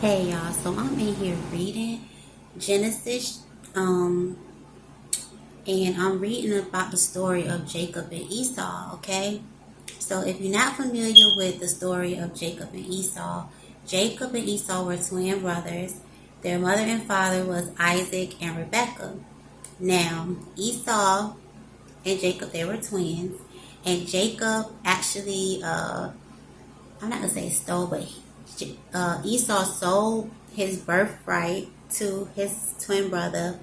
Hey y'all, so I'm in here reading Genesis, and I'm reading about the story of Jacob and Esau, okay? So if you're not familiar with the story of Jacob and Esau were twin brothers. Their mother and father was Isaac and Rebekah. Now, Esau and Jacob, they were twins, and Jacob actually, I'm not gonna say stole, but Esau sold his birthright to his twin brother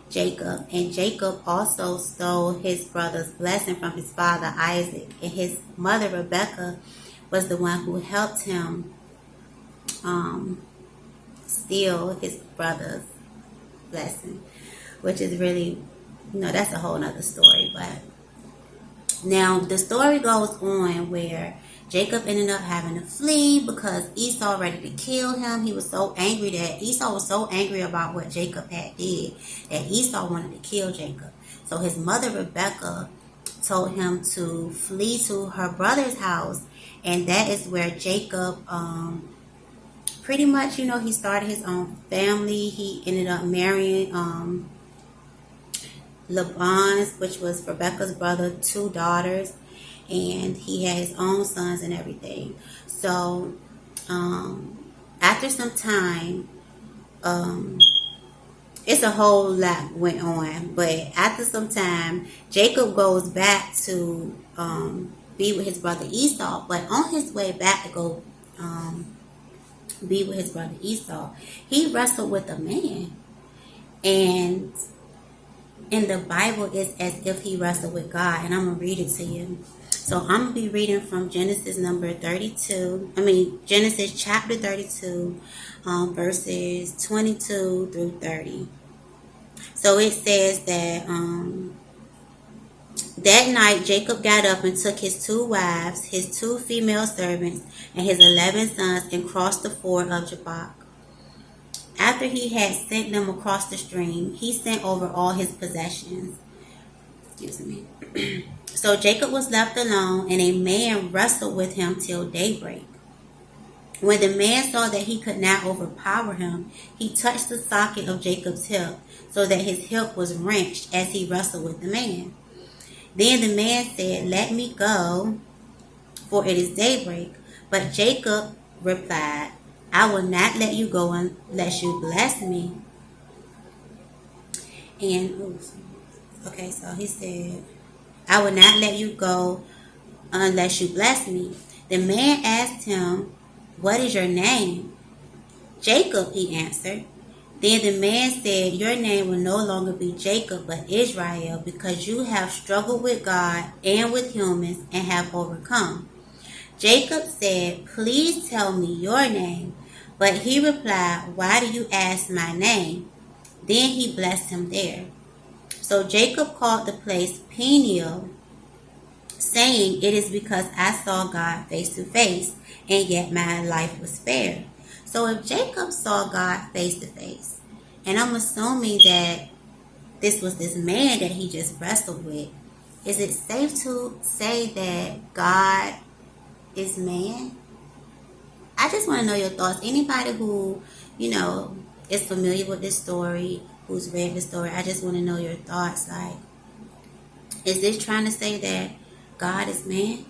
Jacob, and Jacob also stole his brother's blessing from his father Isaac, and his mother Rebekah was the one who helped him um, steal his brother's blessing, which is really, that's a whole nother story. But now the story goes on where Jacob ended up having to flee because Esau ready to kill him. He was so angry that Esau was so angry about what Jacob had did that Esau wanted to kill Jacob. So his mother Rebekah told him to flee to her brother's house, and that is where Jacob pretty much, he started his own family. He ended up marrying Laban, which was Rebecca's brother, 2 daughters, and he had his own sons and everything. So after some time, it's a whole lot went on, but after some time, Jacob goes back to be with his brother Esau. But on his way back to go be with his brother Esau, he wrestled with a man, and in the Bible, it's as if he wrestled with God, and I'm going to read it to you. So I'm going to be reading from Genesis chapter 32, verses 22 through 30. So it says that that night Jacob got up and took his 2 wives, his 2 female servants, and his 11 sons and crossed the ford of Jabbok. After he had sent them across the stream, he sent over all his possessions. Excuse me. So Jacob was left alone, and a man wrestled with him till daybreak. When the man saw that he could not overpower him, he touched the socket of Jacob's hip, so that his hip was wrenched as he wrestled with the man. Then the man said, "Let me go, for it is daybreak." But Jacob replied, "I will not let you go unless you bless me." And, okay, so he said, "I will not let you go unless you bless me." The man asked him, "What is your name?" "Jacob," he answered. Then the man said, "Your name will no longer be Jacob, but Israel, because you have struggled with God and with humans and have overcome." Jacob said, "Please tell me your name." But he replied, "Why do you ask my name?" Then he blessed him there. So Jacob called the place Peniel, saying, "It is because I saw God face to face, and yet my life was spared." So if Jacob saw God face to face, and I'm assuming that this was this man that he just wrestled with, is it safe to say that God is man? I just want to know your thoughts. Anybody who, is familiar with this story, who's read the story, I just want to know your thoughts. Like, is this trying to say that God is man?